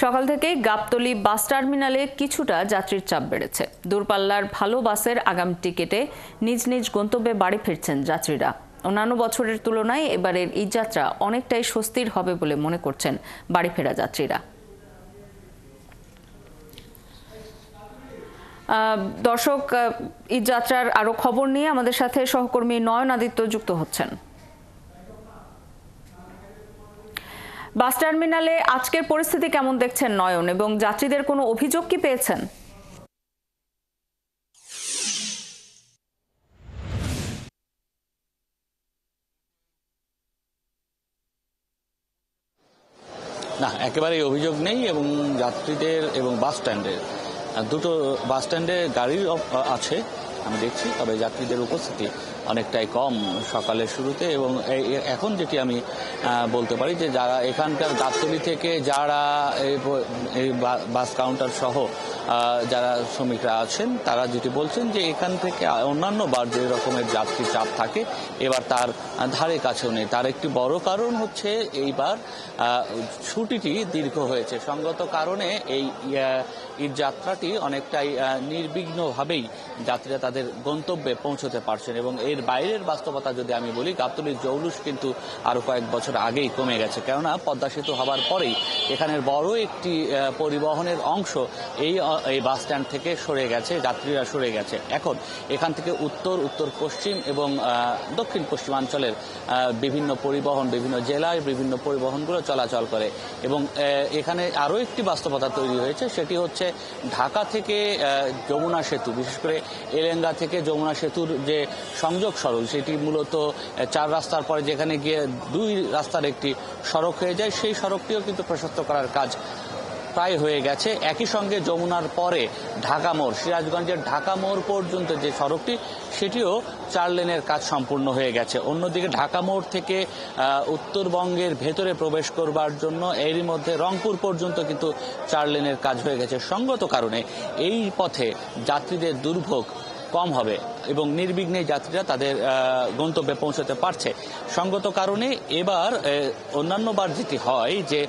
সকাল থেকেই গাবতলী বাস টার্মিনালে কিছুটা যাত্রীর চাপ বেড়েছে। দূরপাল্লার ভালো বাসের আগাম টিকেটে নিজ নিজ গন্তব্যে বাড়ি ফিরছেন যাত্রীরা। অন্যান্য বছরের তুলনায় এবারের এই যাত্রা অনেকটাই স্বস্তির হবে বলে মনে করছেন বাড়ি ফেরা যাত্রীরা। দর্শক, ঈদ যাত্রার আরো খবর নিয়ে আমাদের সাথে সহকর্মী নয়ন আদিত্য যুক্ত হচ্ছেন। বাস টার্মিনালে আজকের পরিস্থিতি কেমন দেখছেন নয়ন, এবং যাত্রীদের কোনো অভিযোগ কি পেয়েছেন? না, একেবারেই অভিযোগ নেই। এবং যাত্রীদের এবং বাস স্ট্যান্ডের দুটো বাস স্ট্যান্ডে গাড়ির আছে আমি দেখছি, তবে যাত্রীদের উপস্থিতি অনেকটাই কম সকালের শুরুতে। এবং এখন যেটি আমি বলতে পারি যে যারা এখানকার গাবতলী থেকে যারা এই বাস কাউন্টার সহ যারা শ্রমিকরা আছেন তারা যেটি বলছেন যে এখান থেকে অন্যান্য বার যে রকমের যাত্রী চাপ থাকে এবার তার ধারে কাছেও নেই। তার একটি বড় কারণ হচ্ছে এইবার ছুটিটি দীর্ঘ হয়েছে। সঙ্গত কারণে এই ঈদ যাত্রাটি অনেকটাই নির্বিঘ্নভাবেই যাত্রীরা তাদের গন্তব্যে পৌঁছতে পারছেন। এবং এর বাইরের বাস্তবতা যদি আমি বলি, গাবতলীর জৌলুস কিন্তু আরো কয়েক বছর আগেই কমে গেছে, কেননা পদ্মা সেতু হবার পরেই এখানের বড় একটি পরিবহনের অংশ এই বাস স্ট্যান্ড থেকে সরে গেছে, যাত্রীরা সরে গেছে। এখন এখান থেকে উত্তর পশ্চিম এবং দক্ষিণ পশ্চিমাঞ্চলের বিভিন্ন পরিবহন, বিভিন্ন জেলায় বিভিন্ন পরিবহনগুলো চলাচল করে। এবং এখানে আরও একটি বাস্তবতা তৈরি হয়েছে, সেটি হচ্ছে ঢাকা থেকে যমুনা সেতু, বিশেষ করে এলেঙ্গা থেকে যমুনা সেতুর যে সংযোগ সড়ক, সেটি মূলত 4 রাস্তার পরে যেখানে গিয়ে 2 রাস্তার একটি সড়ক হয়ে যায়, সেই সড়কটিও কিন্তু প্রশস্ত করার কাজ প্রায় হয়ে গেছে। একই সঙ্গে যমুনার পরে ঢাকা মোড়, সিরাজগঞ্জের ঢাকা মোড় পর্যন্ত যে সড়কটি সেটিও 4 লেনের কাজ সম্পূর্ণ হয়ে গেছে। অন্যদিকে ঢাকা মোড় থেকে উত্তরবঙ্গের ভেতরে প্রবেশ করবার জন্য এরই মধ্যে রংপুর পর্যন্ত কিন্তু 4 লেনের কাজ হয়ে গেছে। সঙ্গত কারণে এই পথে যাত্রীদের দুর্ভোগ কম হবে এবং নির্বিঘ্নে যাত্রীরা তাদের গন্তব্যে পৌঁছতে পারছে। সঙ্গত কারণে এবার অন্যান্য বার যেটি হয় যে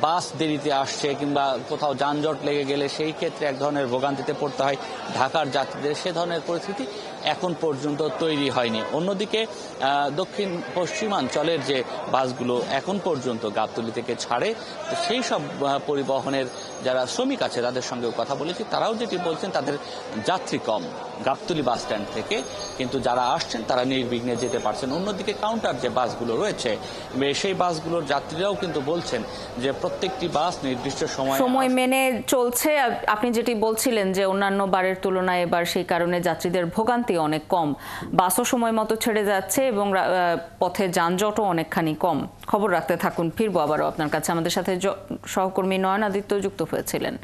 বাস দেরিতে আসছে কিংবা কোথাও যানজট লেগে গেলে সেই ক্ষেত্রে এক ধরনের ভোগান্তিতে পড়তে হয় ঢাকার যাত্রীদের, সে ধরনের পরিস্থিতি এখন পর্যন্ত তৈরি হয়নি। অন্যদিকে দক্ষিণ পশ্চিমাঞ্চলের যে বাসগুলো এখন পর্যন্ত গাবতলী থেকে ছাড়ে, সেই সব পরিবহনের যারা শ্রমিক আছে তাদের সঙ্গেও কথা বলেছি, তারাও যেটি বলছেন তাদের যাত্রী কম গাবতলী বাস স্ট্যান্ড থেকে, কিন্তু যারা আসছেন তারা নির্বিঘ্নে যেতে পারছেন। অন্যদিকে কাউন্টার যে বাসগুলো রয়েছে সেই বাসগুলোর যাত্রীরাও কিন্তু বলছেন যে প্রত্যেকটি বাস নির্দিষ্ট সময় মেনে চলছে। আপনি যেটি বলছিলেন যে অন্যান্য বারের তুলনায় এবার সেই কারণে যাত্রীদের ভোগান্তি অনেক কম, বাসও সময় মতো ছেড়ে যাচ্ছে এবং পথে যানজটও অনেকখানি কম। খবর রাখতে থাকুন, ফিরবো আবারও আপনার কাছে। আমাদের সাথে সহকর্মী নয়ন আদিত্য যুক্ত হয়েছিলেন।